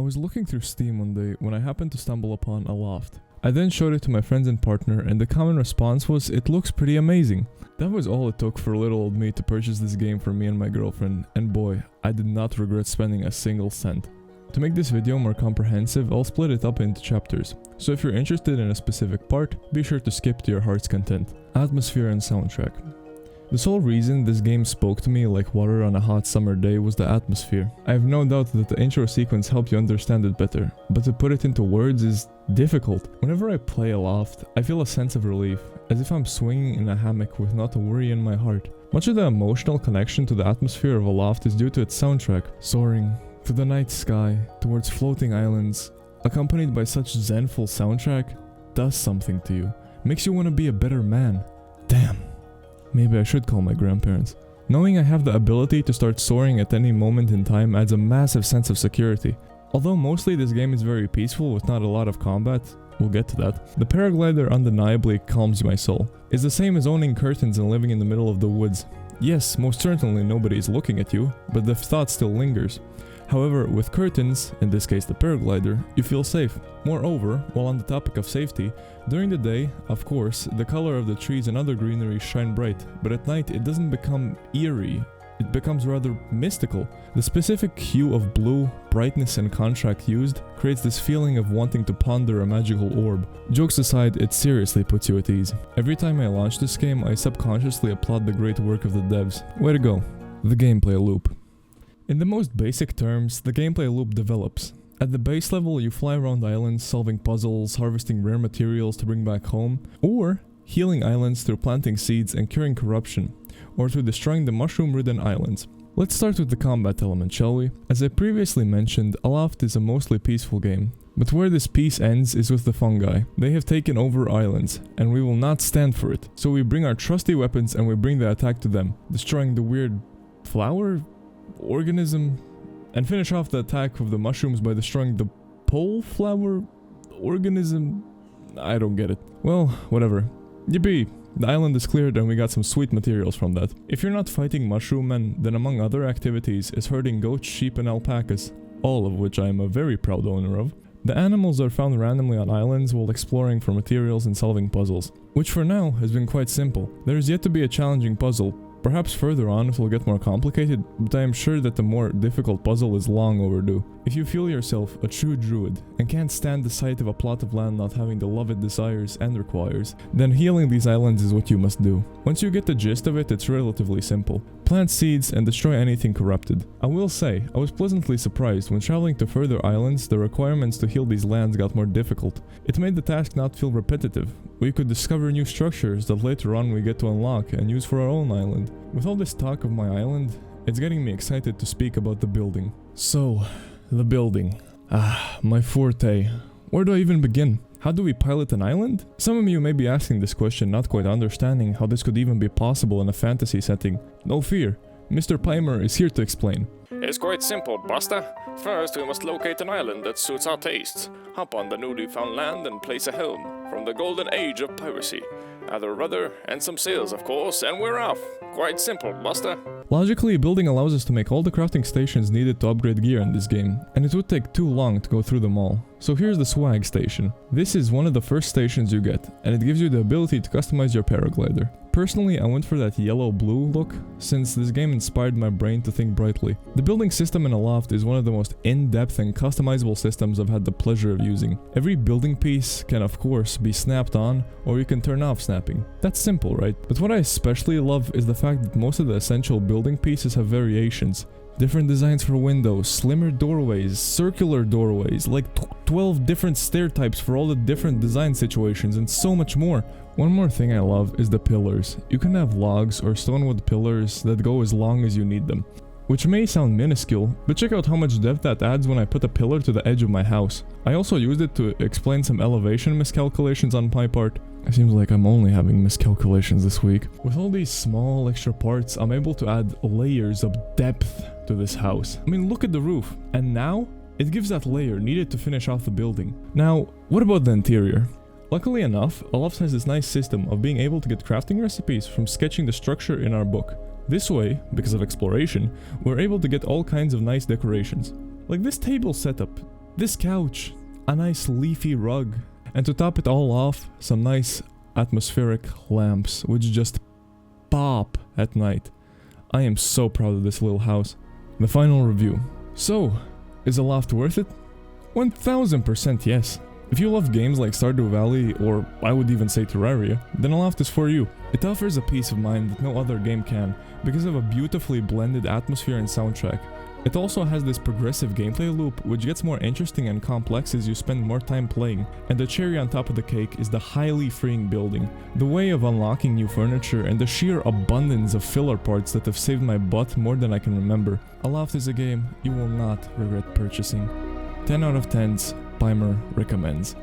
was looking through Steam one day when I happened to stumble upon Aloft. I then showed it to my friends and partner, and the common response was, "It looks pretty amazing." That was all it took for little old me to purchase this game for me and my girlfriend, and boy, I did not regret spending a single cent. To make this video more comprehensive, I'll split it up into chapters, so if you're interested in a specific part, be sure to skip to your heart's content. Atmosphere and soundtrack. The sole reason this game spoke to me like water on a hot summer day was the atmosphere. I have no doubt that the intro sequence helped you understand it better, but to put it into words is difficult. Whenever I play Aloft, I feel a sense of relief, as if I'm swinging in a hammock with not a worry in my heart. Much of the emotional connection to the atmosphere of Aloft is due to its soundtrack. Soaring through the night sky towards floating islands, accompanied by such zenful soundtrack, does something to you. Makes you want to be a better man. Damn. Maybe I should call my grandparents. Knowing I have the ability to start soaring at any moment in time adds a massive sense of security. Although mostly this game is very peaceful with not a lot of combat, we'll get to that, the paraglider undeniably calms my soul. It's the same as owning curtains and living in the middle of the woods. Yes, most certainly nobody is looking at you, but the thought still lingers. However, with curtains, in this case the paraglider, you feel safe. Moreover, while on the topic of safety, during the day, of course, the color of the trees and other greenery shine bright, but at night it doesn't become eerie, it becomes rather mystical. The specific hue of blue, brightness and contrast used creates this feeling of wanting to ponder a magical orb. Jokes aside, it seriously puts you at ease. Every time I launch this game, I subconsciously applaud the great work of the devs. Way to go. The gameplay loop. In the most basic terms, the gameplay loop develops. At the base level, you fly around islands, solving puzzles, harvesting rare materials to bring back home, or healing islands through planting seeds and curing corruption, or through destroying the mushroom-ridden islands. Let's start with the combat element, shall we? As I previously mentioned, Aloft is a mostly peaceful game, but where this peace ends is with the fungi. They have taken over islands, and we will not stand for it. So we bring our trusty weapons and we bring the attack to them, destroying the weird flower organism, and finish off the attack of the mushrooms by destroying the pole flower organism. I don't get it. Well, whatever. Yippee! The island is cleared and we got some sweet materials from that. If you're not fighting mushroom men, then among other activities is herding goats, sheep and alpacas, all of which I am a very proud owner of. The animals are found randomly on islands while exploring for materials and solving puzzles, which for now has been quite simple. There is yet to be a challenging puzzle. Perhaps further on it will get more complicated, but I am sure that the more difficult puzzle is long overdue. If you feel yourself a true druid and can't stand the sight of a plot of land not having the love it desires and requires, then healing these islands is what you must do. Once you get the gist of it, it's relatively simple. Plant seeds and destroy anything corrupted. I will say, I was pleasantly surprised when traveling to further islands, the requirements to heal these lands got more difficult. It made the task not feel repetitive. We could discover new structures that later on we get to unlock and use for our own island. With all this talk of my island, it's getting me excited to speak about the building. So, the building. My forte. Where do I even begin? How do we pilot an island? Some of you may be asking this question, not quite understanding how this could even be possible in a fantasy setting. No fear, Mr. Pimer is here to explain. It's quite simple, Buster. First, we must locate an island that suits our tastes. Hop on the newly found land and place a helm from the golden age of piracy. Add a rudder and some sails, of course, and we're off. Quite simple, Buster. Logically, building allows us to make all the crafting stations needed to upgrade gear in this game, and it would take too long to go through them all. So here's the swag station. This is one of the first stations you get, and it gives you the ability to customize your paraglider. Personally, I went for that yellow-blue look, since this game inspired my brain to think brightly. The building system in Aloft is one of the most in-depth and customizable systems I've had the pleasure of using. Every building piece can of course be snapped on, or you can turn off snapping. That's simple, right? But what I especially love is the fact that most of the essential building pieces have variations. Different designs for windows, slimmer doorways, circular doorways, like 12 different stair types for all the different design situations, and so much more. One more thing I love is the pillars. You can have logs or stonewood pillars that go as long as you need them. Which may sound minuscule, but check out how much depth that adds when I put a pillar to the edge of my house. I also used it to explain some elevation miscalculations on my part. It seems like I'm only having miscalculations this week. With all these small extra parts, I'm able to add layers of depth to this house. I mean, look at the roof. And now, it gives that layer needed to finish off the building. Now, what about the interior? Luckily enough, Aloft has this nice system of being able to get crafting recipes from sketching the structure in our book. This way, because of exploration, we're able to get all kinds of nice decorations. Like this table setup. this couch, a nice leafy rug, and to top it all off, some nice atmospheric lamps which just pop at night. I am so proud of this little house. The final review. So, is Aloft worth it? 1000% yes. If you love games like Stardew Valley, or I would even say Terraria, then Aloft is for you. It offers a peace of mind that no other game can, because of a beautifully blended atmosphere and soundtrack. It also has this progressive gameplay loop, which gets more interesting and complex as you spend more time playing, and the cherry on top of the cake is the highly freeing building, the way of unlocking new furniture, and the sheer abundance of filler parts that have saved my butt more than I can remember. Aloft is a game you will not regret purchasing. 10 out of 10s, Pimer recommends.